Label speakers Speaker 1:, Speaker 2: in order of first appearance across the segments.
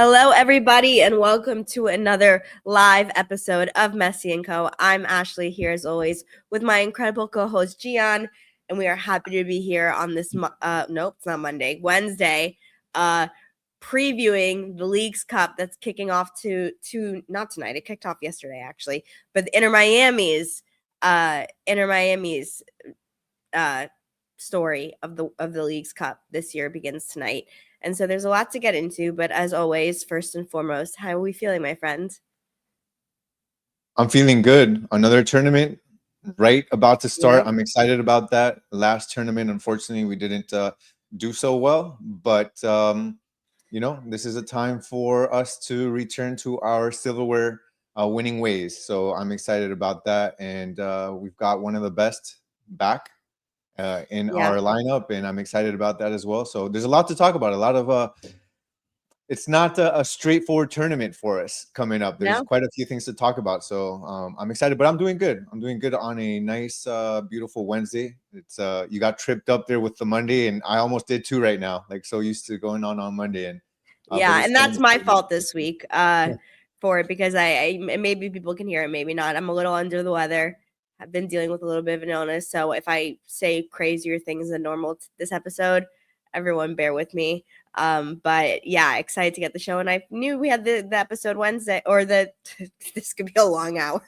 Speaker 1: Hello, everybody, and welcome to another live episode of Messi & Co. I'm Ashley here, as always, with my incredible co-host, Gian, and we are happy to be here on this, nope, it's not Monday, Wednesday, previewing the Leagues Cup that's kicking off not tonight, it kicked off yesterday, actually, but the Inter Miami's story of the Leagues Cup this year begins tonight. And so there's a lot to get into, but as always, first and foremost, how are we feeling, my friend?
Speaker 2: I'm feeling good. Another tournament about to start. Yeah. I'm excited about that. Last tournament, unfortunately, we didn't do so well, but this is a time for us to return to our silverware winning ways. So I'm excited about that, and we've got one of the best back in our lineup, and I'm excited about that as well. So there's a lot to talk about. A lot of it's not a straightforward tournament for us coming up. There's quite a few things to talk about. So I'm excited, but I'm doing good. I'm doing good on a nice, beautiful Wednesday. It's you got tripped up there with the Monday, and I almost did too right now. Like, so used to going on Monday, and
Speaker 1: and that's my fault this week for it, because I maybe people can hear it, maybe not. I'm a little under the weather. I've been dealing with a little bit of an illness, so if I say crazier things than normal this episode, everyone bear with me. But yeah, excited to get the show, and I knew we had the episode Wednesday, or this could be a long hour.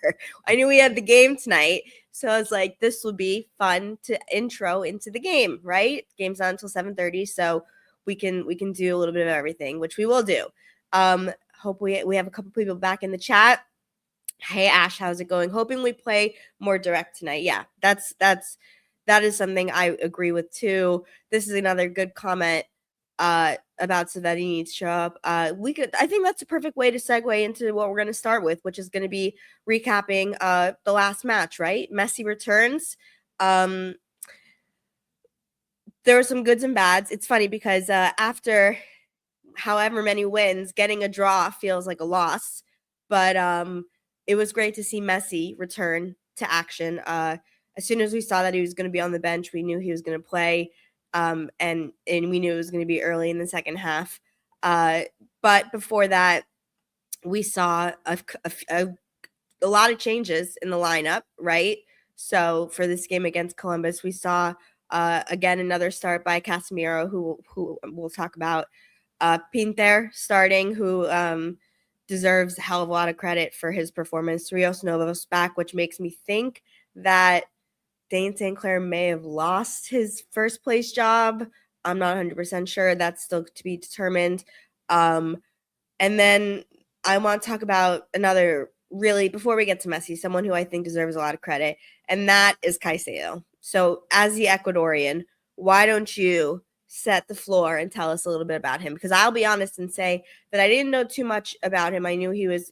Speaker 1: I knew we had the game tonight, so I was like, this will be fun to intro into the game, right? Game's not until 7:30, so we can do a little bit of everything, which we will do. Hope we have a couple people back in the chat. Hey Ash, how's it going? Hoping we play more direct tonight. Yeah, that is something I agree with too. This is another good comment about Savetti needs to show up. I think that's a perfect way to segue into what we're going to start with, which is going to be recapping the last match, right? Messi returns. There were some goods and bads. It's funny because after however many wins, getting a draw feels like a loss, but it was great to see Messi return to action. As soon as we saw that he was going to be on the bench, we knew he was going to play, and we knew it was going to be early in the second half. But before that, we saw a lot of changes in the lineup, right? So for this game against Columbus, we saw again another start by Casemiro, who we'll talk about. Pinter starting, who deserves a hell of a lot of credit for his performance. Rios Novos back, which makes me think that Dane St. Clair may have lost his first place job. I'm not 100% sure. That's still to be determined. And then I want to talk about another, really, before we get to Messi, someone who I think deserves a lot of credit, and that is Caicedo. So as the Ecuadorian, why don't you set the floor and tell us a little bit about him? Because I'll be honest and say that I didn't know too much about him. I knew he was,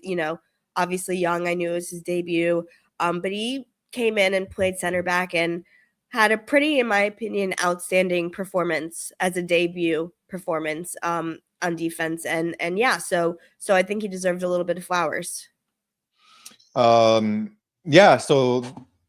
Speaker 1: obviously young. I knew it was his debut. But he came in and played center back and had a pretty, in my opinion, outstanding performance as a debut performance on defense. And yeah, so I think he deserved a little bit of flowers.
Speaker 2: Yeah, so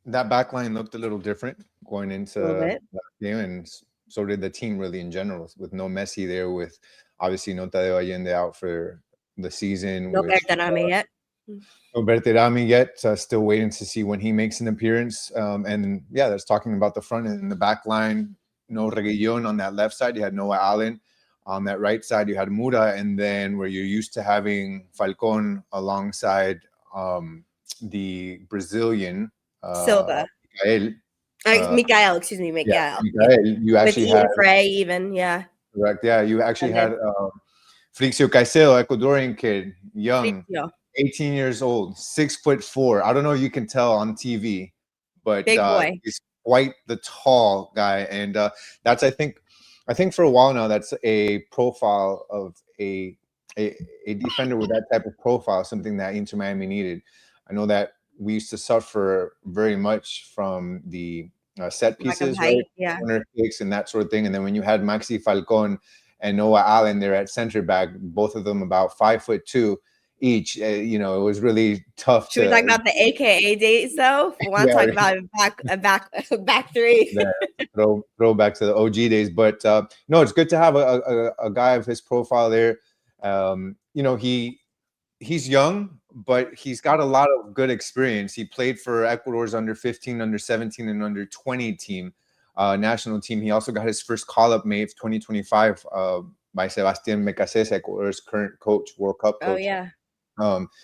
Speaker 2: that back line looked a little different going into that game, and so did the team really in general, with no Messi there, with obviously no Tadeo Allende out for the season.
Speaker 1: No Berterame yet.
Speaker 2: No Berterame yet. Still waiting to see when he makes an appearance. And yeah, that's talking about the front and the back line. No Reguilón on that left side. You had Noah Allen. On that right side, you had Mura. And then where you're used to having Falcón alongside the Brazilian
Speaker 1: Silva. Mikael.
Speaker 2: Yeah, Mikael. You actually had
Speaker 1: Frey even, yeah.
Speaker 2: Correct. Yeah, you actually had Frixio Caicedo, Ecuadorian kid, young, 18 years old, 6'4". I don't know if you can tell on TV, but
Speaker 1: big boy.
Speaker 2: He's quite the tall guy, and that's I think for a while now, that's a profile of a defender with that type of profile, something that Inter Miami needed. I know that we used to suffer very much from the set pieces, right?
Speaker 1: Yeah.
Speaker 2: Corner kicks and that sort of thing. And then when you had Maxi Falcón and Noah Allen there at center back, both of them about 5'2" each, it was really tough.
Speaker 1: Should we talk about the AKA days though? We want to talk about back three.
Speaker 2: Throw back to the OG days. But no, it's good to have a guy of his profile there. He's young, but he's got a lot of good experience. He played for Ecuador's under 15, under 17, and under 20 team, national team. He also got his first call-up May of 2025 by Sebastián Mecases, Ecuador's current coach, World Cup
Speaker 1: Oh
Speaker 2: coach.
Speaker 1: yeah.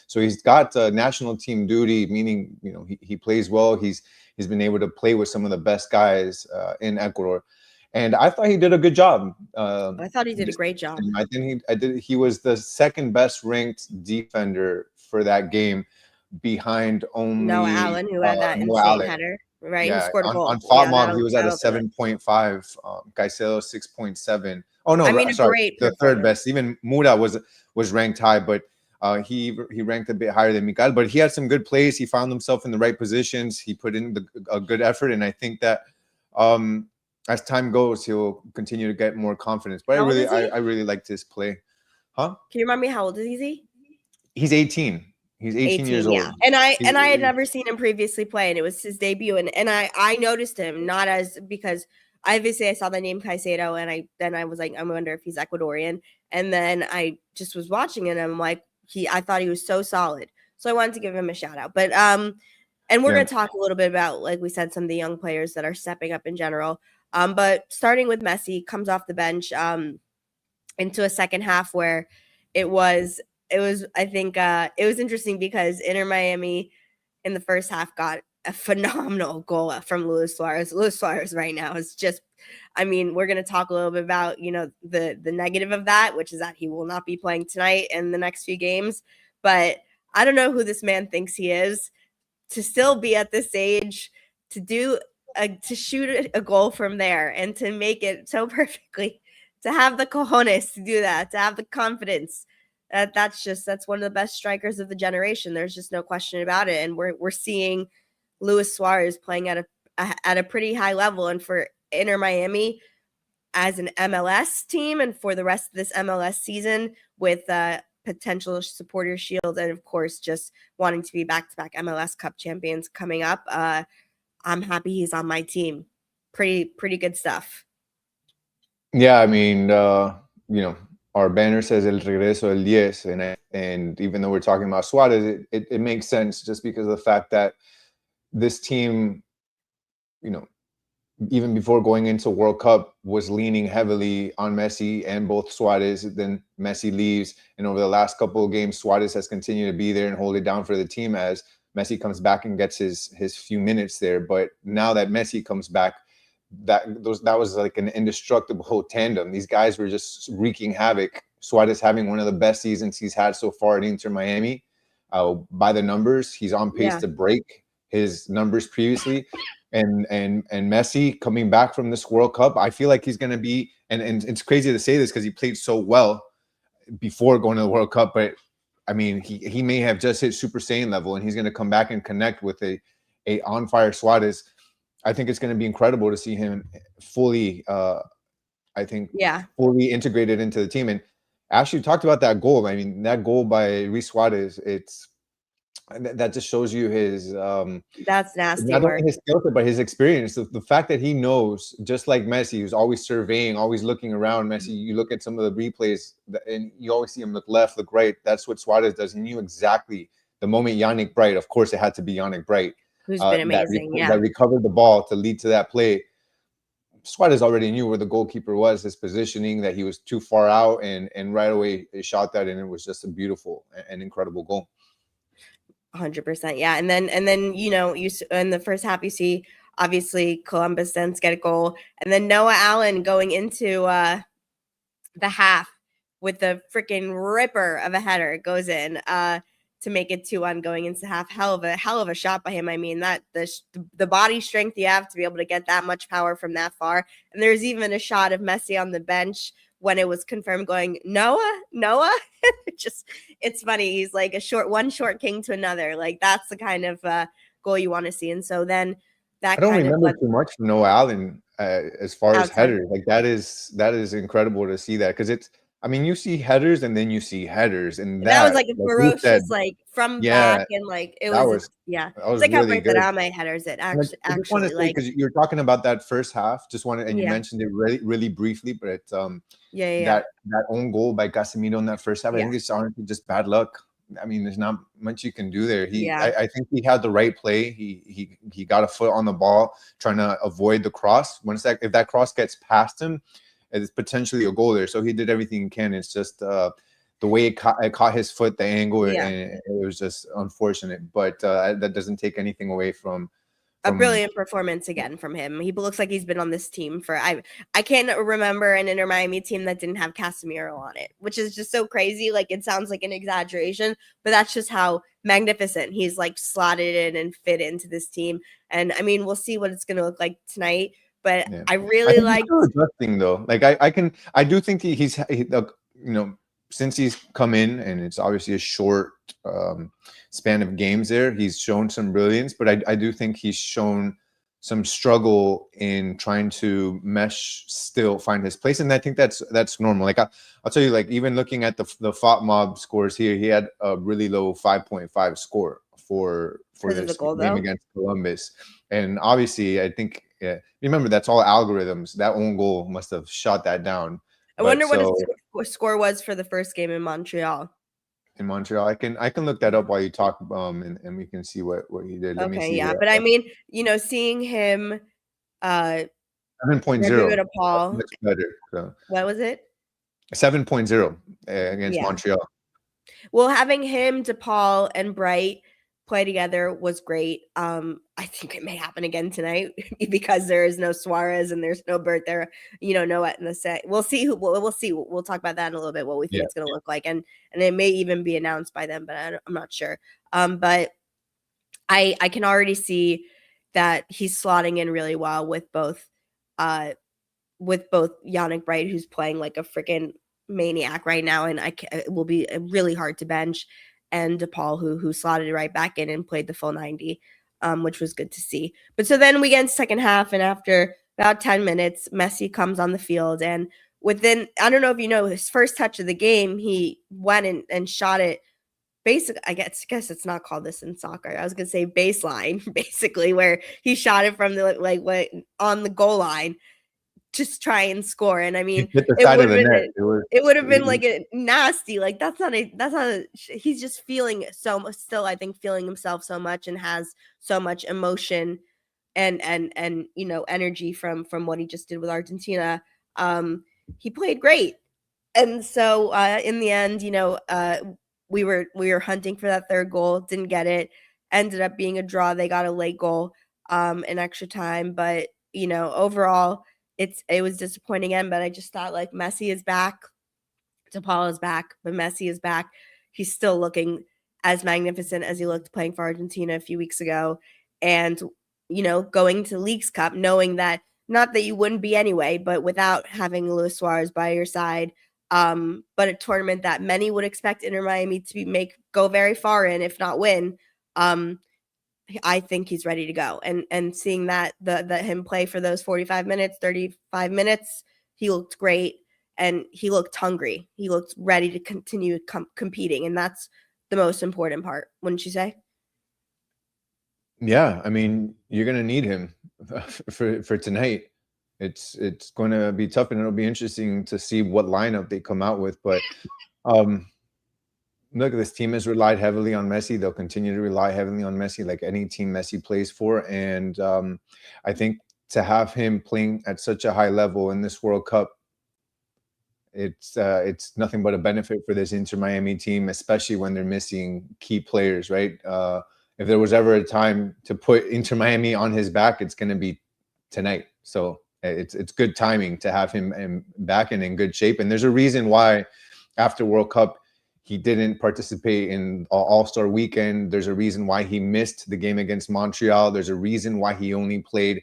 Speaker 2: So he's got national team duty, meaning he plays well. He's been able to play with some of the best guys in Ecuador, and I thought he did a good job.
Speaker 1: I thought he did a great job.
Speaker 2: I think he was the second best ranked defender for that game, behind only
Speaker 1: Noah Allen, who had that
Speaker 2: Noah
Speaker 1: insane
Speaker 2: Allen.
Speaker 1: header, right?
Speaker 2: Yeah,
Speaker 1: Who scored a goal.
Speaker 2: on FOTMOB,
Speaker 1: Yeah,
Speaker 2: he was at a
Speaker 1: that'll do it.
Speaker 2: 7.5. Caicedo 6.7. Oh no,
Speaker 1: I mean, a
Speaker 2: sorry,
Speaker 1: great
Speaker 2: the third
Speaker 1: performance.
Speaker 2: best. Even Mura was ranked high, but he ranked a bit higher than Mikael. But he had some good plays. He found himself in the right positions. He put in a good effort, and I think that as time goes, he'll continue to get more confidence. But
Speaker 1: How old is he?
Speaker 2: I really liked his play. Huh?
Speaker 1: Can you remind me how old is he?
Speaker 2: He's 18. He's 18 years
Speaker 1: yeah.
Speaker 2: old.
Speaker 1: And I had never seen him previously play, and it was his debut, and I noticed him not as because obviously I saw the name Caicedo, and I was like, I wonder if he's Ecuadorian, and then I just was watching it, and I'm like, I thought he was so solid, so I wanted to give him a shout out. But and we're gonna talk a little bit about, like we said, some of the young players that are stepping up in general. But starting with Messi, comes off the bench into a second half where it was I think it was interesting because Inter Miami in the first half got a phenomenal goal from Luis Suarez. Luis Suarez right now is just, I mean, we're going to talk a little bit about, the negative of that, which is that he will not be playing tonight and the next few games. But I don't know who this man thinks he is to still be at this age, to shoot a goal from there and to make it so perfectly, to have the cojones to do that, to have the confidence. That's one of the best strikers of the generation. There's just no question about it. And we're seeing Luis Suarez playing at a pretty high level. And for Inter Miami as an MLS team, and for the rest of this MLS season with potential supporter shield, and of course just wanting to be back-to-back MLS Cup champions coming up, I'm happy he's on my team. Pretty good stuff.
Speaker 2: Yeah, I mean, our banner says El Regreso del 10, and even though we're talking about Suarez, it makes sense just because of the fact that this team, even before going into World Cup, was leaning heavily on Messi and both Suarez. Then Messi leaves, and over the last couple of games, Suarez has continued to be there and hold it down for the team as Messi comes back and gets his few minutes there. But now that Messi comes back, that was like an indestructible tandem. These guys were just wreaking havoc. Suarez having one of the best seasons he's had so far at Inter Miami. By the numbers, he's on pace to break his numbers previously. And Messi coming back from this World Cup, I feel like he's going to be, and it's crazy to say this because he played so well before going to the World Cup, but I mean, he may have just hit Super Saiyan level, and he's going to come back and connect with a on fire Suarez. I think it's going to be incredible to see him fully, fully integrated into the team. And Ashley talked about that goal. I mean, that goal by Luis Suarez, that just shows you his
Speaker 1: that's nasty
Speaker 2: not
Speaker 1: work.
Speaker 2: only his skill set, but his experience. The fact that he knows, just like Messi, who's always surveying, always looking around. Messi, you look at some of the replays and you always see him look left, look right. That's what Suarez does. He knew exactly the moment Yannick Bright, of course it had to be Yannick Bright,
Speaker 1: who's been amazing,
Speaker 2: that recovered the ball to lead to that play. Suarez already knew where the goalkeeper was, his positioning, that he was too far out, and right away he shot that, and it was just a beautiful and incredible goal.
Speaker 1: 100%, yeah. And then you in the first half, you see obviously Columbus then get a goal, and then Noah Allen going into the half with the freaking ripper of a header goes in to make it 2-1 going into half. Hell of a shot by him. I mean, that the body strength you have to be able to get that much power from that far. And there's even a shot of Messi on the bench when it was confirmed going, Noah. It's funny. He's like one short king to another. Like, that's the kind of goal you want to see. And so then that
Speaker 2: I don't remember too much from Noah Allen as far as headers. Like, that is incredible to see that, because I mean, you see headers and then you see headers, and
Speaker 1: That was
Speaker 2: that,
Speaker 1: like a
Speaker 2: like you said,
Speaker 1: ferocious, like from back,
Speaker 2: yeah,
Speaker 1: and like it
Speaker 2: that
Speaker 1: was,
Speaker 2: was
Speaker 1: yeah.
Speaker 2: that
Speaker 1: It's
Speaker 2: was
Speaker 1: like how
Speaker 2: really good.
Speaker 1: Berterame headers it
Speaker 2: And I just want to
Speaker 1: actually
Speaker 2: say,
Speaker 1: like,
Speaker 2: because you're talking about that first half, just wanted, and you
Speaker 1: yeah,
Speaker 2: mentioned it really, really briefly, but
Speaker 1: yeah.
Speaker 2: that own goal by Casemiro in that first half, I
Speaker 1: Yeah.
Speaker 2: think it's honestly just bad luck. I mean, there's not much you can do there.
Speaker 1: Yeah.
Speaker 2: I think he had the right play. He got a foot on the ball, trying to avoid the cross. If that cross gets past him, it's potentially a goal there. So he did everything he can. It's just the way it caught his foot, the angle,
Speaker 1: Yeah.
Speaker 2: and it was just unfortunate. But that doesn't take anything away from
Speaker 1: A brilliant performance again from him. He looks like he's been on this team for I can't remember an Inter Miami team that didn't have Casemiro on it, which is just so crazy. Like, it sounds like an exaggeration, but that's just how magnificent he's like slotted in and fit into this team. And I mean, we'll see what it's going to look like tonight. But
Speaker 2: Yeah.
Speaker 1: I
Speaker 2: I
Speaker 1: really
Speaker 2: think he's
Speaker 1: like
Speaker 2: still adjusting though. Like I do think since he's come in, and it's obviously a short span of games there, he's shown some brilliance, but I do think he's shown some struggle in trying to find his place, and I think that's normal. Like I'll tell you, like even looking at the FOTMob scores here, he had a really low 5.5 score for this game against Columbus, and obviously I think remember that's all algorithms. That own goal must have shot that down.
Speaker 1: I wonder what his score was for the first game in Montreal.
Speaker 2: In Montreal, I can look that up while you talk, and we can see what he did. Let me see.
Speaker 1: Yeah, but I mean, seeing him
Speaker 2: 7.0
Speaker 1: Paul,
Speaker 2: much better. So.
Speaker 1: What was it?
Speaker 2: 7.0 against Montreal.
Speaker 1: Well, having him, DePaul, and Bright play together was great. I think it may happen again tonight because there is no Suarez and there's no Bert there. No in the set. We'll see we'll see. We'll talk about that in a little bit. What we think it's going to look like, and it may even be announced by them, but I'm not sure. But I can already see that he's slotting in really well with both Yannick Bright, who's playing like a freaking maniac right now, and it will be really hard to bench, and DePaul, who slotted right back in and played the full 90, which was good to see. But so then we get into second half, and after about 10 minutes, Messi comes on the field, and within, I don't know if you know, his first touch of the game, he went and shot it. Basically, I guess it's not called this in soccer. I was gonna say baseline, basically, where he shot it from the on the goal line, just try and score. And I mean, it would have been like a nasty, like he's just feeling I think feeling himself so much, and has so much emotion and energy from what he just did with Argentina. He played great. And so in the end, we were hunting for that third goal, didn't get it, ended up being a draw. They got a late goal in extra time, but overall it was disappointing again. But I just thought, like, Messi is back, DePaul is back, but Messi is back. He's still looking as magnificent as he looked playing for Argentina a few weeks ago, and going to Leagues Cup, knowing that, not that you wouldn't be anyway, but without having Luis Suarez by your side, but a tournament that many would expect Inter Miami to go very far in, if not win. I think he's ready to go, and seeing that him play for those 35 minutes, 35 minutes, he looked great, and he looked hungry. He looked ready to continue competing, and that's the most important part, wouldn't you say?
Speaker 2: Yeah, I mean, you're gonna need him for tonight. It's going to be tough, and it'll be interesting to see what lineup they come out with. But look, this team has relied heavily on Messi. They'll continue to rely heavily on Messi, like any team Messi plays for. And I think to have him playing at such a high level in this World Cup, it's nothing but a benefit for this Inter Miami team, especially when they're missing key players, right? If there was ever a time to put Inter Miami on his back, it's going to be tonight. So it's good timing to have him back and in good shape. And there's a reason why after World Cup he didn't participate in All-Star weekend. There's a reason why he missed the game against Montreal. There's a reason why he only played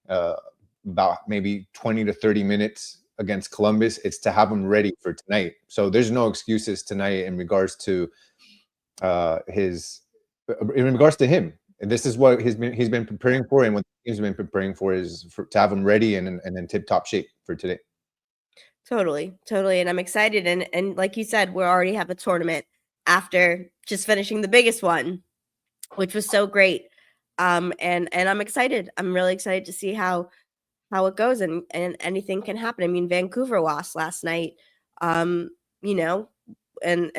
Speaker 2: about maybe 20 to 30 minutes against Columbus. It's to have him ready for tonight. So there's no excuses tonight in regards to him. And this is what he's been preparing for, and what he's been preparing for is to have him ready and in tip-top shape for today.
Speaker 1: Totally. And I'm excited. And like you said, we already have a tournament after just finishing the biggest one, which was so great. And I'm excited. I'm really excited to see how it goes, and anything can happen. I mean, Vancouver lost last night. You know, and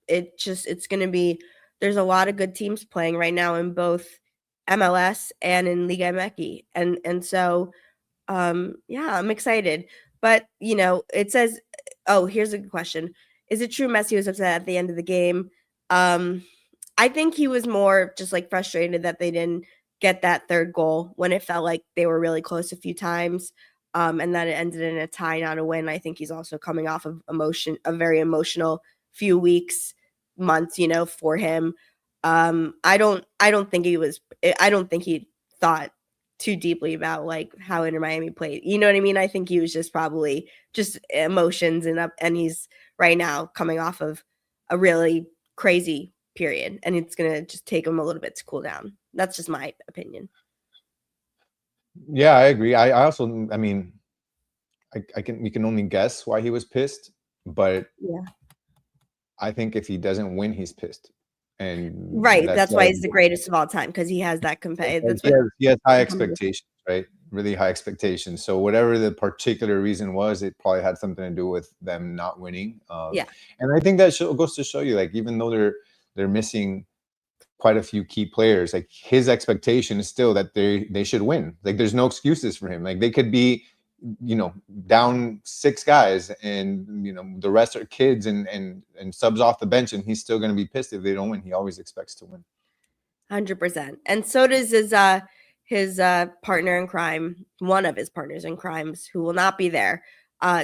Speaker 1: it's going to be, there's a lot of good teams playing right now in both MLS and in Liga MX. And so yeah, I'm excited. But, it says, oh, here's a good question. Is it true Messi was upset at the end of the game? I think he was more just like frustrated that they didn't get that third goal when it felt like they were really close a few times. And that it ended in a tie, not a win. I think he's also coming off of a very emotional few weeks, months, for him. I don't think he thought too deeply about like how Inter Miami played. You know what I mean? I think he was just probably just emotions and he's right now coming off of a really crazy period, and it's going to just take him a little bit to cool down. That's just my opinion.
Speaker 2: Yeah, I agree. I also, I mean, we can only guess why he was pissed, but
Speaker 1: Yeah.
Speaker 2: I think if he doesn't win, he's pissed. And
Speaker 1: right, that's why he's the greatest of all time, because he has that
Speaker 2: he has high expectations, right? Really high expectations. So whatever the particular reason was, it probably had something to do with them not winning.
Speaker 1: Yeah.
Speaker 2: And I think that goes to show you, like, even though they're missing quite a few key players, like his expectation is still that they should win. Like there's no excuses for him. Like they could be, down 6 guys and the rest are kids and subs off the bench, and he's still going to be pissed if they don't win. He always expects to win.
Speaker 1: 100%. And so does his partner in crime, one of his partners in crimes, who will not be there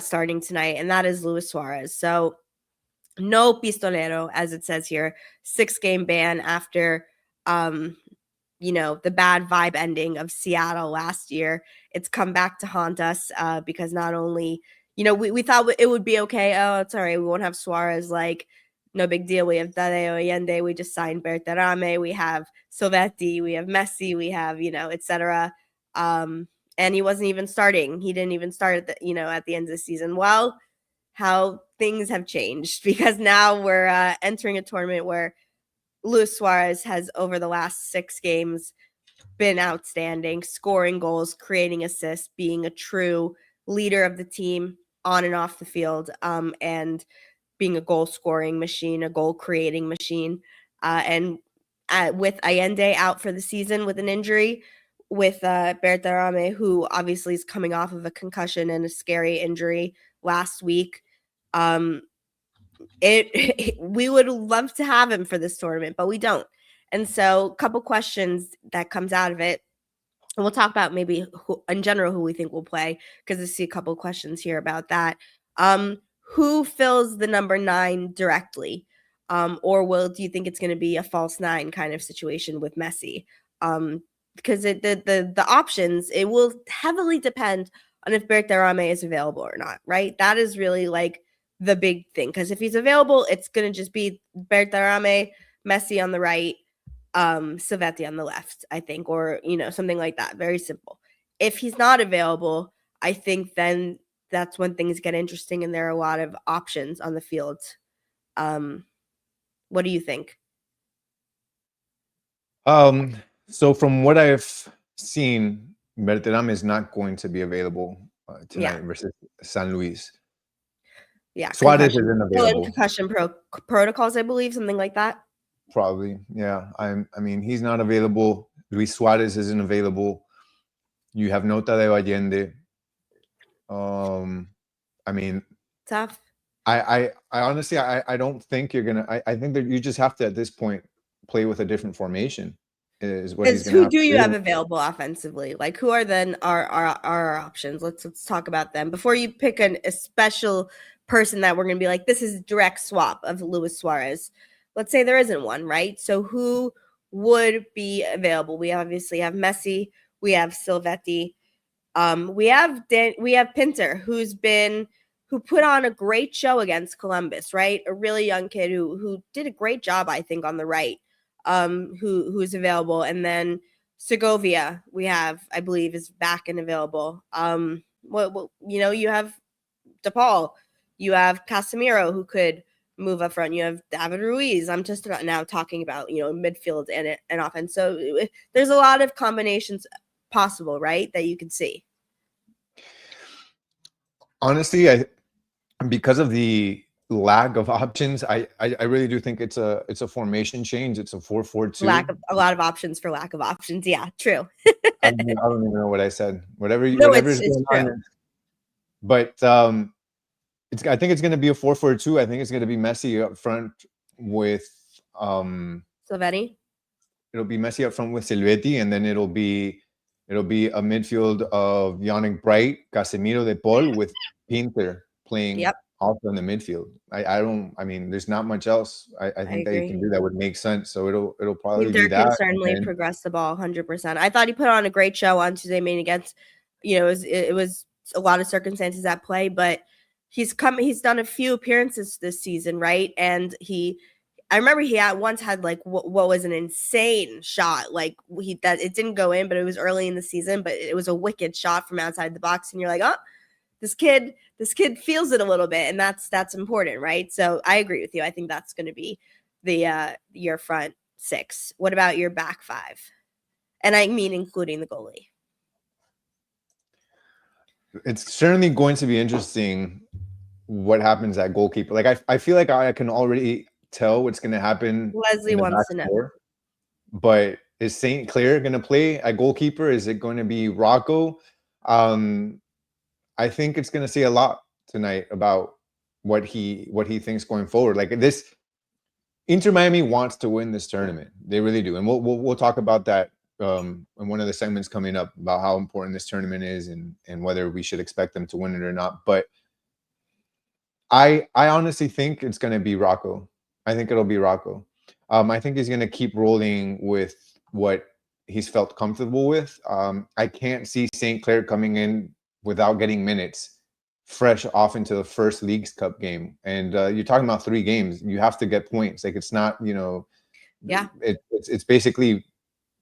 Speaker 1: starting tonight, and that is Luis Suarez. So no pistolero, as it says here, 6-game ban after the bad vibe ending of Seattle last year. It's come back to haunt us because not only, we thought it would be okay. Oh, it's all right. We won't have Suarez. Like, no big deal. We have Tadeo Allende. We just signed Berterame. We have Silvetti. We have Messi. We have, etc. And he wasn't even starting. He didn't even start at the end of the season. Well, how things have changed, because now we're entering a tournament where Luis Suarez has, over the last 6 games, been outstanding, scoring goals, creating assists, being a true leader of the team on and off the field, and being a goal-scoring machine, a goal-creating machine. And with Allende out for the season with an injury, with Berterame, who obviously is coming off of a concussion and a scary injury last week, we would love to have him for this tournament, but we don't. And so a couple questions that comes out of it, and we'll talk about maybe in general who we think will play, because I see a couple questions here about that. Who fills the number 9 directly? Or do you think it's going to be a false 9 kind of situation with Messi? Because the options, it will heavily depend on if Berterame is available or not, right? That is really like the big thing, because if he's available, it's going to just be Berterame, Messi on the right, Silvetti on the left, I think, or something like that. Very simple. If he's not available, I think then that's when things get interesting, and there are a lot of options on the field. What do you think?
Speaker 2: So from what I've seen, Berterame is not going to be available tonight versus San Luis.
Speaker 1: Yeah,
Speaker 2: Suarez isn't available.
Speaker 1: Concussion protocols, I believe, something like that.
Speaker 2: Probably, yeah. I mean, he's not available. Luis Suarez isn't available. You have no Tadeo Allende. I mean,
Speaker 1: tough.
Speaker 2: I honestly, I don't think you're gonna. I think that you just have to, at this point, play with a different formation. Is what he's gonna.
Speaker 1: Who do you have available offensively? Like, who are then our options? Let's talk about them before you pick a special person that we're gonna be like, this is a direct swap of Luis Suarez. Let's say there isn't one, right? So who would be available? We obviously have Messi. We have Silvetti. We have Pinter, who put on a great show against Columbus, right? A really young kid who did a great job, I think, on the right. Who's available, and then Segovia, we have, I believe, is back and available. You have DePaul. You have Casemiro, who could move up front. You have David Ruiz. I'm just about now talking about, midfield and offense. So there's a lot of combinations possible, right, that you can see.
Speaker 2: Honestly, because of the lack of options, I really do think it's a formation change. It's a 4-4-2.
Speaker 1: A lot of options for lack of options. Yeah, true.
Speaker 2: I don't even know what I said. Whatever
Speaker 1: No,
Speaker 2: whatever's
Speaker 1: it's
Speaker 2: going
Speaker 1: true.
Speaker 2: on. But I think it's going to be a 4-4-2. I think it's going to be Messi up front with
Speaker 1: Silvetti.
Speaker 2: It'll be Messi up front with Silvetti, and then it'll be a midfield of Yannick Bright, Casemiro, De Paul, with Pinter playing also in the midfield. I mean, there's not much else. I think that you can do that would make sense. So it'll probably
Speaker 1: Pinter
Speaker 2: be that.
Speaker 1: Can certainly progress the ball 100%. I thought he put on a great show on Tuesday, main against. It was a lot of circumstances at play, but he's done a few appearances this season, right? And I remember he once had like what was an insane shot. Like that it didn't go in, but it was early in the season, but it was a wicked shot from outside the box. And you're like, oh, this kid feels it a little bit. And that's important, right? So I agree with you. I think that's going to be your front six. What about your back five? And I mean, including the goalie.
Speaker 2: It's certainly going to be interesting what happens at goalkeeper. Like I feel like I can already tell what's going to happen.
Speaker 1: Leslie wants to know.
Speaker 2: But is St. Clair going to play at goalkeeper? Is it going to be Rocco? I think it's going to say a lot tonight about what he thinks going forward. Like this, Inter Miami wants to win this tournament. They really do, and we'll talk about that in one of the segments coming up about how important this tournament is and whether we should expect them to win it or not. But I honestly think it's going to be Rocco. I think it'll be Rocco. I think he's going to keep rolling with what he's felt comfortable with. I can't see St. Clair coming in without getting minutes fresh off into the first Leagues Cup game. And you're talking about 3 games. You have to get points. Like it's not, it's basically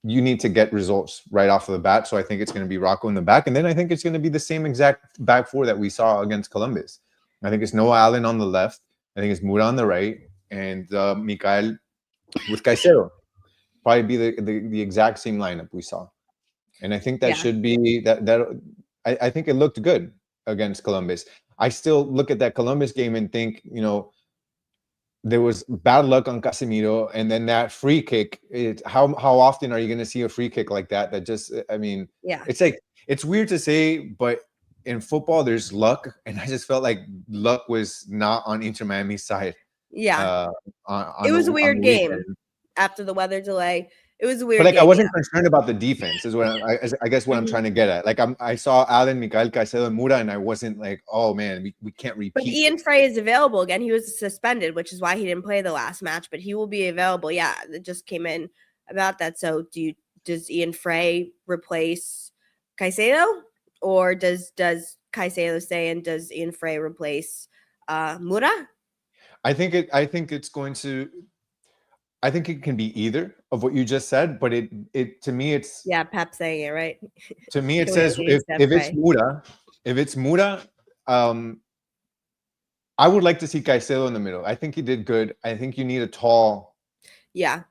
Speaker 2: you need to get results right off of the bat. So I think it's going to be Rocco in the back. And then I think it's going to be the same exact back four that we saw against Columbus. I think it's Noah Allen on the left. I think it's Mura on the right. And Mikael with Caicedo. Probably be the exact same lineup we saw. And I think that should be that I think it looked good against Columbus. I still look at that Columbus game and think, there was bad luck on Casemiro, and then that free kick. How often are you going to see a free kick like that? That just, I mean, it's like, it's weird to say, but in football there's luck, and I just felt like luck was not on Inter Miami's side.
Speaker 1: Yeah, it was a weird game after the weather delay. It was a weird.
Speaker 2: But like,
Speaker 1: game,
Speaker 2: I wasn't concerned about the defense. Is what I guess what I'm trying to get at. Like, I saw Allen, Mikael, Caicedo, and Mura, and I wasn't like, oh man, we can't repeat.
Speaker 1: But Ian Frey is available again. He was suspended, which is why he didn't play the last match. But he will be available. Yeah, it just came in about that. So does Ian Frey replace Caicedo, or does Caicedo stay and does Ian Frey replace Mura?
Speaker 2: I think it's going to. I think it can be either of what you just said, but it to me it's
Speaker 1: Pep saying it right.
Speaker 2: To me it says if it's Mura, I would like to see Caicedo in the middle. I think he did good. I think you need a tall defender.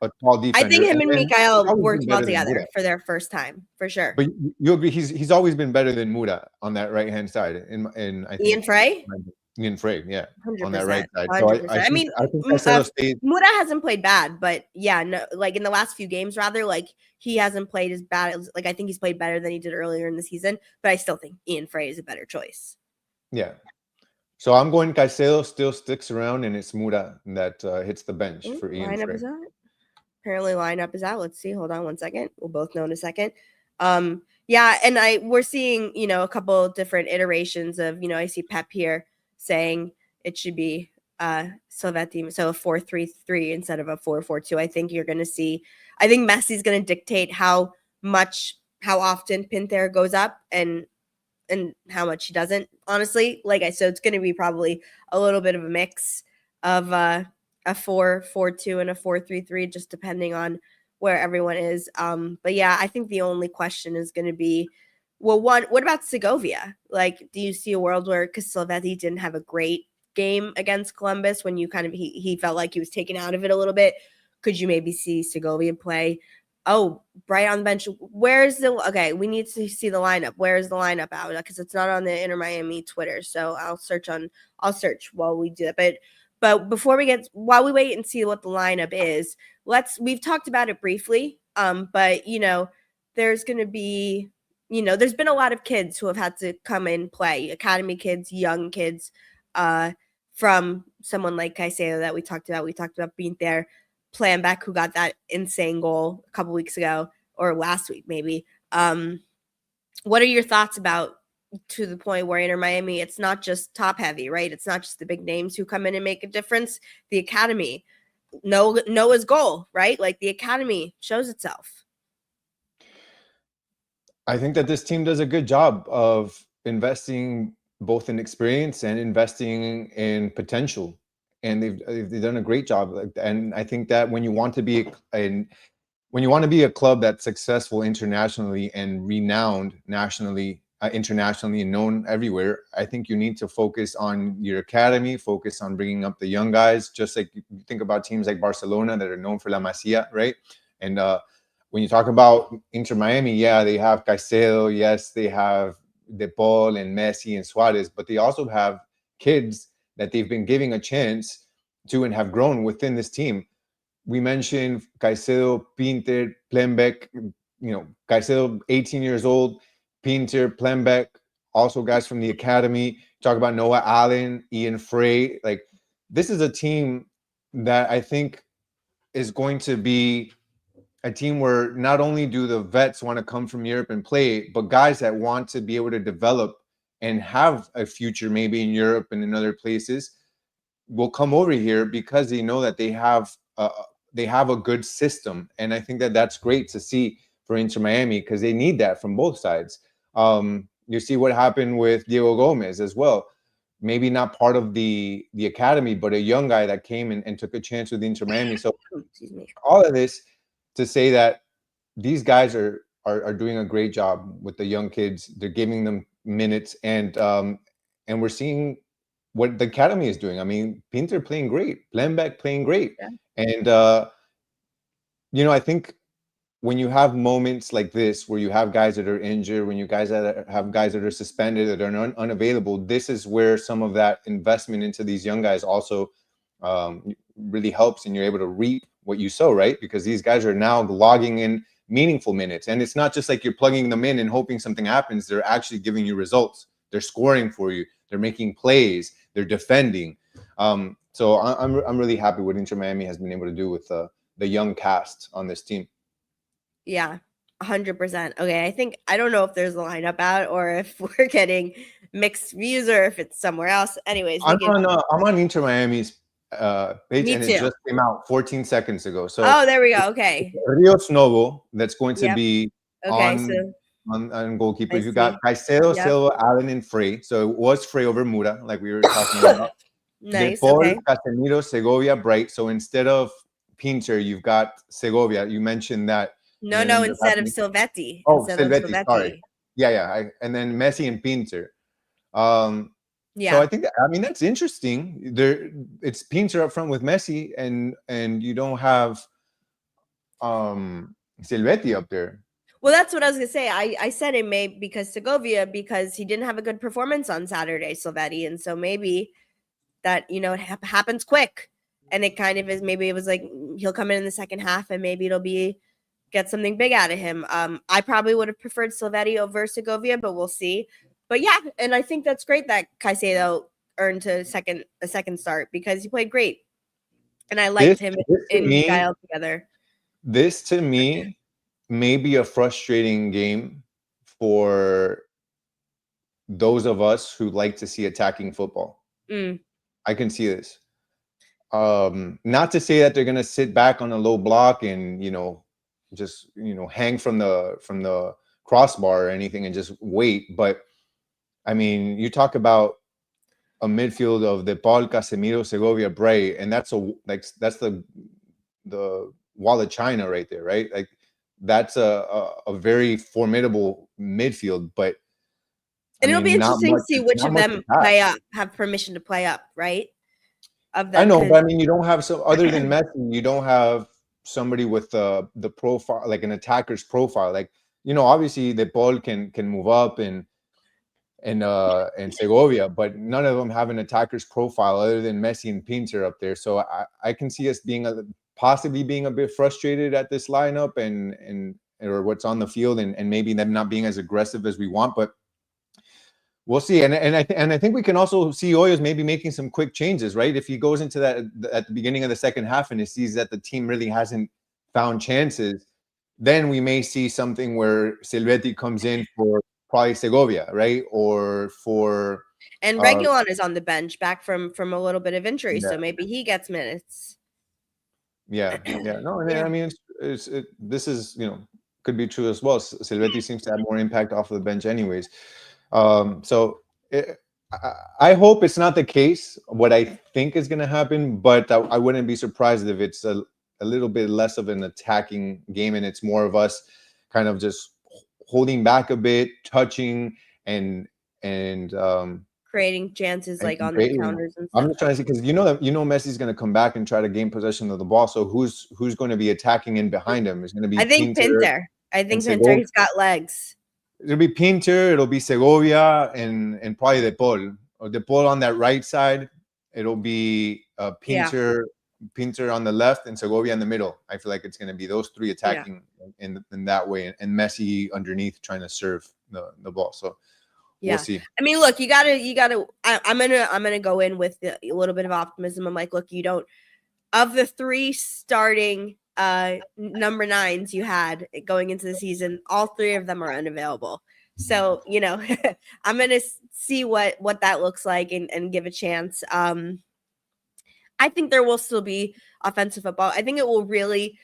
Speaker 1: I think him and Mikael worked well together for their first time, for sure.
Speaker 2: But you agree he's always been better than Mura on that right hand side. In I think
Speaker 1: Ian Frey.
Speaker 2: Ian Frey, yeah,
Speaker 1: 100%,
Speaker 2: on that right side.
Speaker 1: 100%.
Speaker 2: So I think
Speaker 1: Mura hasn't played bad, but like in the last few games, rather, like he hasn't played as bad as I think he's played better than he did earlier in the season. But I still think Ian Frey is a better choice.
Speaker 2: Yeah. So I'm going Caicedo still sticks around, and it's Mura that hits the bench for Ian Frey.
Speaker 1: Apparently, lineup is out. Let's see. Hold on one second. We'll both know in a second. And we're seeing a couple different iterations of I see Pep here saying it should be Silvetti, so a 4-3-3 instead of a 4-4-2. I think Messi's going to dictate how often Pinter goes up and how much he doesn't, honestly. So it's going to be probably a little bit of a mix of a 4-4-2 and a 4-3-3, just depending on where everyone is. But yeah, I think the only question is going to be Well, what about Segovia? Like, do you see a world where, because Silvetti didn't have a great game against Columbus when you kind of he felt like he was taken out of it a little bit? Could you maybe see Segovia play? Oh, right on the bench. Where's the okay? We need to see the lineup. Where's the lineup out? Because it's not on the Inter Miami Twitter. So I'll search while we do that. But while we wait and see what the lineup is, we've talked about it briefly. But there's gonna be there's been a lot of kids who have had to come and play, academy kids, young kids, from someone like Caicedo that we talked about. We talked about being there, Planbeck, who got that insane goal a couple weeks ago or last week, maybe. What are your thoughts about, to the point where Inter Miami, it's not just top heavy, right? It's not just the big names who come in and make a difference. The academy, Noah's goal, right? Like, the academy shows itself.
Speaker 2: I think that this team does a good job of investing both in experience and investing in potential, and they've done a great job. And I think that when you want to be a club that's successful internationally and renowned nationally, internationally, and known everywhere, I think you need to focus on your academy, focus on bringing up the young guys. Just like you think about teams like Barcelona that are known for La Masia, right? And when you talk about Inter Miami, yeah, they have Caicedo, yes, they have De Paul and Messi and Suarez, but they also have kids that they've been giving a chance to and have grown within this team. We mentioned Caicedo, Pinter, Plembeck, Caicedo, 18 years old, Pinter, Plembeck, also guys from the academy. Talk about Noah Allen, Ian Frey. Like, this is a team that I think is going to be a team where not only do the vets want to come from Europe and play, but guys that want to be able to develop and have a future maybe in Europe and in other places will come over here because they know that they have a good system. And I think that that's great to see for Inter Miami, because they need that from both sides. You see what happened with Diego Gomez as well. Maybe not part of the academy, but a young guy that came and took a chance with Inter Miami. So all of this to say that these guys are doing a great job with the young kids. They're giving them minutes, and we're seeing what the academy is doing. I mean, Pinter playing great, Plembeck playing great,
Speaker 1: Yeah.
Speaker 2: and I think when you have moments like this where you have guys that are injured, when you have guys that are suspended, that are unavailable, this is where some of that investment into these young guys also really helps, and you're able to reap what you sow, right? Because these guys are now logging in meaningful minutes, and it's not just like you're plugging them in and hoping something happens. They're actually giving you results. They're scoring for you. They're making plays. They're defending. So I'm really happy what Inter Miami has been able to do with the young cast on this team.
Speaker 1: Yeah, 100%. Okay, I don't know if there's a lineup out or if we're getting mixed views or if it's somewhere else. Anyways,
Speaker 2: I'm on Inter Miami's page, and it just came out 14 seconds ago. So
Speaker 1: there we go. Okay,
Speaker 2: Rios Novo, that's going to be
Speaker 1: okay,
Speaker 2: on goalkeepers. You got Caicedo, Silva, Allen, and Frey. So it was Frey over Mura, like we were talking about.
Speaker 1: Nice.
Speaker 2: De Paul,
Speaker 1: Okay.
Speaker 2: Casemiro, Segovia, Bright. So instead of Pinter, you've got Segovia. You mentioned that.
Speaker 1: No, instead of Silvetti.
Speaker 2: Oh, Silvetti, sorry. Yeah. And then Messi and Pinter. So I think that's interesting. It's Pinter up front with Messi, and you don't have Silvetti up there.
Speaker 1: Well, that's what I was gonna say. I said it may because Segovia, because he didn't have a good performance on Saturday, Silvetti, and so maybe that it happens quick, and it kind of is. Maybe it was like he'll come in the second half, and maybe it'll be get something big out of him. I probably would have preferred Silvetti over Segovia, but we'll see. But yeah, and I think that's great that Caicedo earned a second start because he played great, and I liked him and Gael together.
Speaker 2: This to me may be a frustrating game for those of us who like to see attacking football. I can see this. Not to say that they're gonna sit back on a low block and just hang from the crossbar or anything and just wait, but I mean, you talk about a midfield of De Paul, Casemiro, Segovia, Bray, and that's the wall of China right there, right? Like, that's a very formidable midfield, but
Speaker 1: and it'll be
Speaker 2: not
Speaker 1: interesting
Speaker 2: much,
Speaker 1: to see which
Speaker 2: not
Speaker 1: of
Speaker 2: much
Speaker 1: them
Speaker 2: attack.
Speaker 1: play up, have permission to play up, right? Of
Speaker 2: I
Speaker 1: them,
Speaker 2: know, but
Speaker 1: because
Speaker 2: I mean, you don't have other than Messi, you don't have somebody with the profile, like an attacker's profile. Like, obviously the ball can move up and Segovia, but none of them have an attacker's profile other than Messi and Pinter up there. So I can see us possibly being a bit frustrated at this lineup and or what's on the field, and maybe them not being as aggressive as we want, but we'll see. And I think we can also see Hoyos maybe making some quick changes, right? If he goes into that at the beginning of the second half and he sees that the team really hasn't found chances, then we may see something where Silvetti comes in for probably Segovia, right? Or for
Speaker 1: and Reguilon is on the bench, back from a little bit of injury,
Speaker 2: yeah.
Speaker 1: so maybe he gets minutes.
Speaker 2: Yeah. No, I mean,
Speaker 1: Yeah.
Speaker 2: I mean, this is could be true as well. Silvetti seems to have more impact off of the bench, anyways. So I hope it's not the case. What I think is going to happen, but I wouldn't be surprised if it's a little bit less of an attacking game and it's more of us kind of just holding back a bit, touching and
Speaker 1: Creating chances like on the
Speaker 2: creating.
Speaker 1: counters and
Speaker 2: I'm
Speaker 1: stuff.
Speaker 2: just trying to see, because Messi's going to come back and try to gain possession of the ball. So who's going to be attacking in behind him? It's going to be
Speaker 1: I think Pinter. He's got legs.
Speaker 2: It'll be Pinter, it'll be Segovia, and probably De Paul. Or De Paul on that right side. It'll be Pinter on the left and Segovia in the middle. I feel like it's going to be those three attacking in that way, and Messi underneath trying to serve the ball. So we'll see.
Speaker 1: I mean, look, you gotta. I'm gonna go in with a little bit of optimism. I'm like, look, you don't, of the three starting number 9s you had going into the season, all 3 of them are unavailable. So I'm gonna see what that looks like and give a chance. I think there will still be offensive football. I think it will really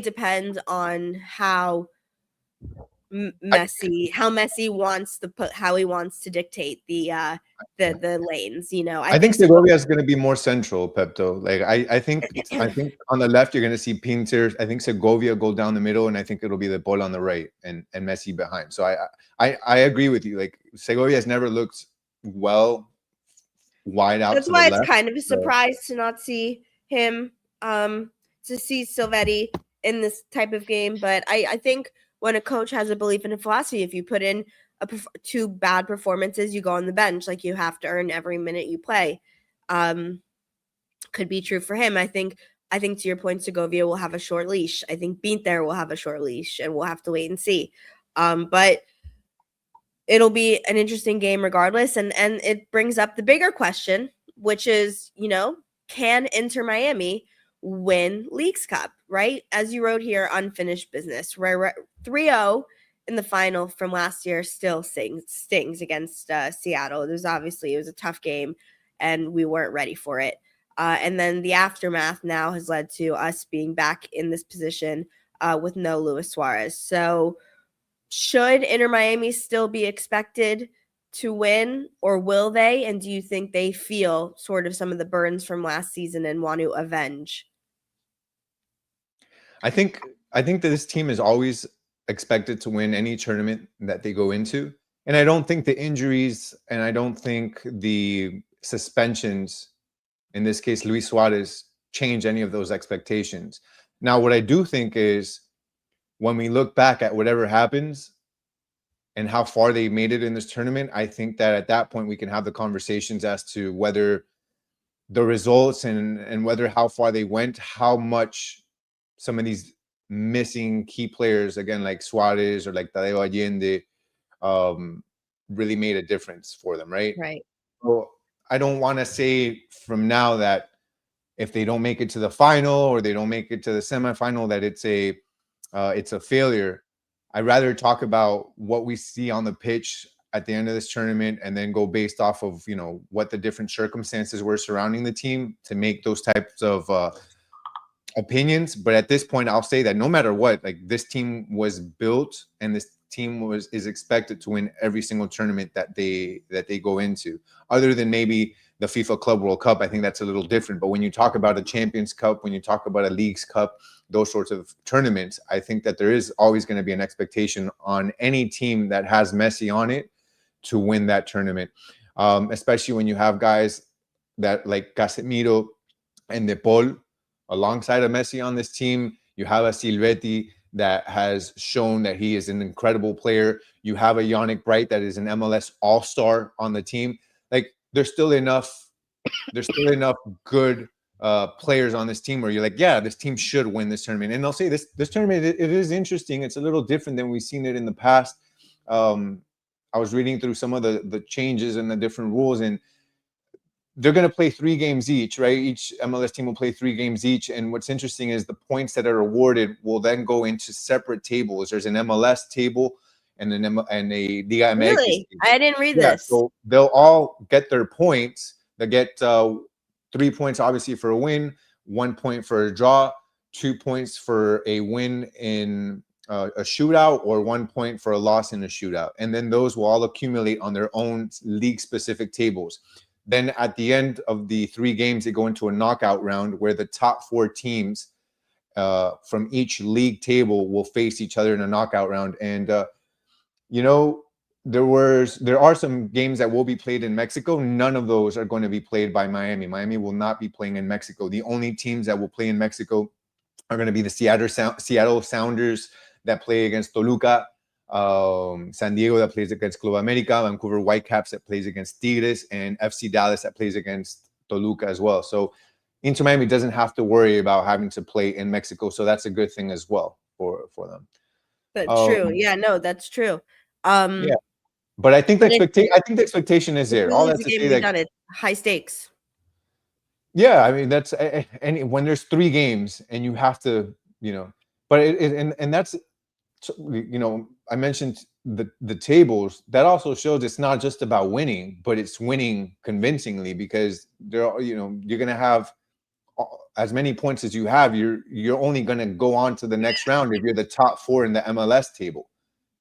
Speaker 1: depend on how Messi wants to how he wants to dictate the lanes.
Speaker 2: I think Segovia is going to be more central, Pepto. Like I think on the left you're going to see Pinter. I think Segovia go down the middle, and I think it'll be the ball on the right and Messi behind. So I agree with you. Like Segovia has never looked well wide out.
Speaker 1: That's
Speaker 2: to
Speaker 1: why
Speaker 2: the
Speaker 1: it's
Speaker 2: left.
Speaker 1: kind of a surprise to not see him, to see Silvetti in this type of game. But I think when a coach has a belief in a philosophy, if you put in 2 bad performances, you go on the bench. Like, you have to earn every minute you play. Could be true for him. I think to your point, Segovia will have a short leash. I think Binter will have a short leash, and we'll have to wait and see. But it'll be an interesting game regardless. And it brings up the bigger question, which is, can Inter Miami win Leagues Cup, right? As you wrote here, unfinished business. 3-0 in the final from last year still stings against Seattle. It was a tough game, and we weren't ready for it. And then the aftermath now has led to us being back in this position with no Luis Suarez. So should Inter Miami still be expected to win, or will they? And do you think they feel sort of some of the burns from last season and want to avenge?
Speaker 2: I think that this team is always expected to win any tournament that they go into. And I don't think the injuries and I don't think the suspensions, in this case, Luis Suarez, change any of those expectations. Now, what I do think is when we look back at whatever happens and how far they made it in this tournament, I think that at that point we can have the conversations as to whether the results and whether how far they went, how much some of these missing key players, again, like Suarez or like Tadeo Allende, really made a difference for them, right?
Speaker 1: Right.
Speaker 2: So I don't want to say from now that if they don't make it to the final or they don't make it to the semifinal that it's a failure. I'd rather talk about what we see on the pitch at the end of this tournament and then go based off of what the different circumstances were surrounding the team to make those types of opinions. But at this point, I'll say that no matter what, like, this team was built and this team is expected to win every single tournament that they go into, other than maybe the FIFA Club World Cup, I think that's a little different. But when you talk about a Champions Cup, when you talk about a Leagues Cup, those sorts of tournaments, I think that there is always going to be an expectation on any team that has Messi on it to win that tournament, especially when you have guys that like Casemiro and De Paul alongside of Messi on this team. You have a Silvetti that has shown that he is an incredible player. You have a Yannick Bright that is an MLS All-Star on the team. Like there's still enough good players on this team where you're like, yeah, this team should win this tournament. And I'll say this tournament, it is interesting. It's a little different than we've seen it in the past. I was reading through some of the changes and the different rules, and they're going to play 3 games each, right? Each MLS team will play 3 games each. And what's interesting is the points that are awarded will then go into separate tables. There's an MLS table and a Liga MX.
Speaker 1: Really? I didn't read this.
Speaker 2: So they'll all get their points. They get 3 points, obviously, for a win, 1 point for a draw, 2 points for a win in a shootout, or 1 point for a loss in a shootout. And then those will all accumulate on their own league-specific tables. Then at the end of the 3 games, they go into a knockout round where the top 4 teams from each league table will face each other in a knockout round. And, there are some games that will be played in Mexico. None of those are going to be played by Miami. Miami will not be playing in Mexico. The only teams that will play in Mexico are going to be the Seattle Sounders that play against Toluca, San Diego that plays against Club America, Vancouver Whitecaps that plays against Tigres, and FC Dallas that plays against Toluca as well. So Inter Miami doesn't have to worry about having to play in Mexico. So that's a good thing as well for them.
Speaker 1: That's true. Yeah, no, that's true.
Speaker 2: Yeah. But I think the expectation is there. All that's to say that
Speaker 1: it's high stakes.
Speaker 2: Yeah, I mean that's and when there's 3 games and you have to, but and that's, I mentioned the tables. That also shows it's not just about winning, but it's winning convincingly, because you're going to have as many points as you have. You're only going to go on to the next round if you're the top 4 in the MLS table.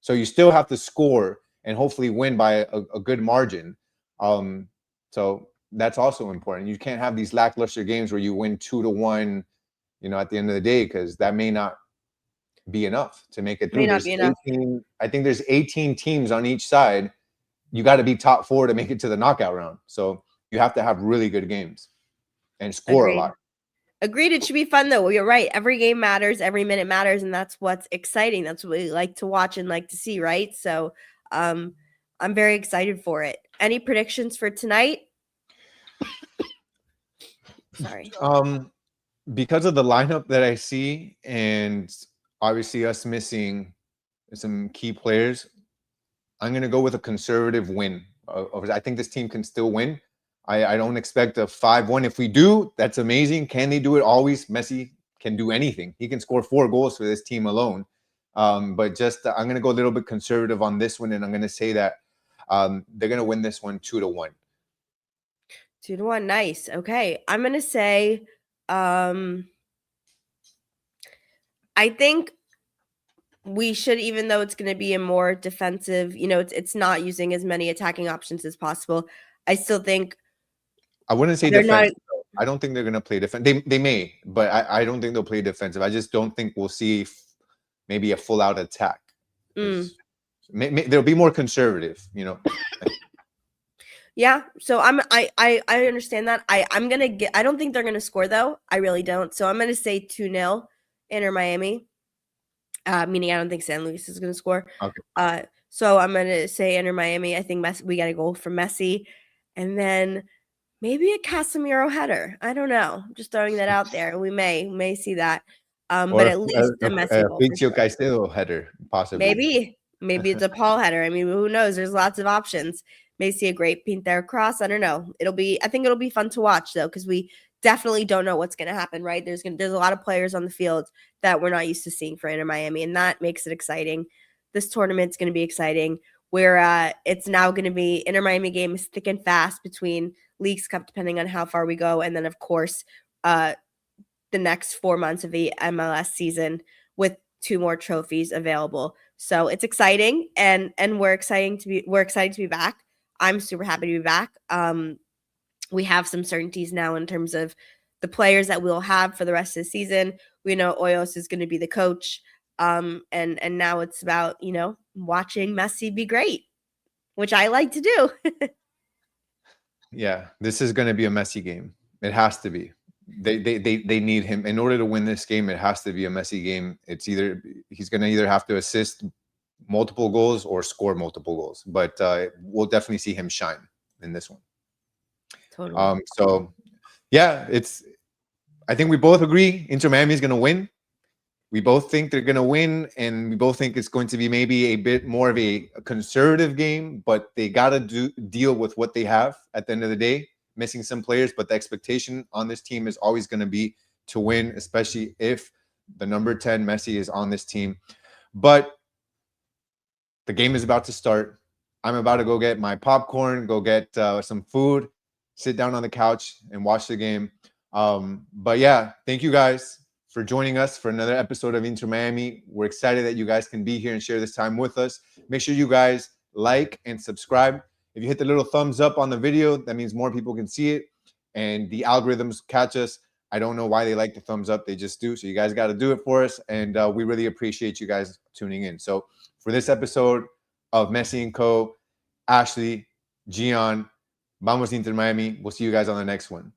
Speaker 2: So you still have to score and hopefully win by a good margin. So that's also important. You can't have these lackluster games where you win 2-1, at the end of the day, because that may not be enough to make it through. I think there's 18 teams on each side. You got to be top 4 to make it to the knockout round. So you have to have really good games and score a lot.
Speaker 1: Agreed. It should be fun, though. Well, you're right. Every game matters. Every minute matters. And that's what's exciting. That's what we like to watch and like to see, right? So I'm very excited for it. Any predictions for tonight? Sorry.
Speaker 2: Because of the lineup that I see, and obviously us missing some key players, I'm going to go with a conservative win. I think this team can still win. I don't expect a 5-1. If we do, that's amazing. Can they do it always? Messi can do anything. He can score 4 goals for this team alone. But just I'm going to go a little bit conservative on this one, and I'm going to say that they're going to win this one 2-1.
Speaker 1: 2-1. Nice. Okay. I'm going to say I think we should, even though it's going to be a more defensive, it's not using as many attacking options as possible. I still think
Speaker 2: I wouldn't say defensive. I don't think they're going to play defensive. They may, but I don't think they'll play defensive. I just don't think we'll see maybe a full-out attack. They'll be more conservative,
Speaker 1: Yeah, so I understand that. I'm gonna get. I don't think they're gonna score, though. I really don't. So I'm gonna say 2-0 Inter Miami. Meaning I don't think San Luis is gonna score.
Speaker 2: Okay.
Speaker 1: So I'm gonna say Inter Miami. I think we got a goal from Messi, and then maybe a Casemiro header. I don't know. I'm just throwing that out there. We may see that. But at least a Messi goal.
Speaker 2: Pincio Caicedo header, possibly.
Speaker 1: Maybe it's a Paul header. I mean, who knows? There's lots of options. May see a great Pinter cross. I don't know. I think it'll be fun to watch, though, because we definitely don't know what's going to happen, right? There's a lot of players on the field that we're not used to seeing for Inter Miami, and that makes it exciting. This tournament's going to be exciting, where it's now going to be Inter Miami game is thick and fast between Leagues Cup, depending on how far we go, and then, of course, the next 4 months of the MLS season with 2 more trophies available. So it's exciting, and we're excited to be back. I'm super happy to be back. we have some certainties now in terms of the players that we'll have for the rest of the season. We know Hoyos is going to be the coach. And now it's about, watching Messi be great, which I like to do.
Speaker 2: Yeah, this is going to be a Messi game. It has to be. They need him in order to win this game. It has to be a Messi game. It's either he's going to either have to assist multiple goals or score multiple goals, but we'll definitely see him shine in this one.
Speaker 1: Totally.
Speaker 2: So yeah, I think we both agree Inter Miami is going to win. We both think they're going to win, and we both think it's going to be maybe a bit more of a conservative game, but they got to deal with what they have at the end of the day, missing some players, but the expectation on this team is always going to be to win, especially if the number 10 Messi is on this team. But the game is about to start. I'm about to go get my popcorn, go get some food, sit down on the couch and watch the game. But yeah, thank you guys for joining us for another episode of Inter Miami. We're excited that you guys can be here and share this time with us. Make sure you guys like and subscribe. If you hit the little thumbs up on the video, that means more people can see it and the algorithms catch us. I don't know why they like the thumbs up. They just do. So you guys got to do it for us. And we really appreciate you guys tuning in. So for this episode of Messi & Co., Ashley, Gian, Vamos Inter Miami. We'll see you guys on the next one.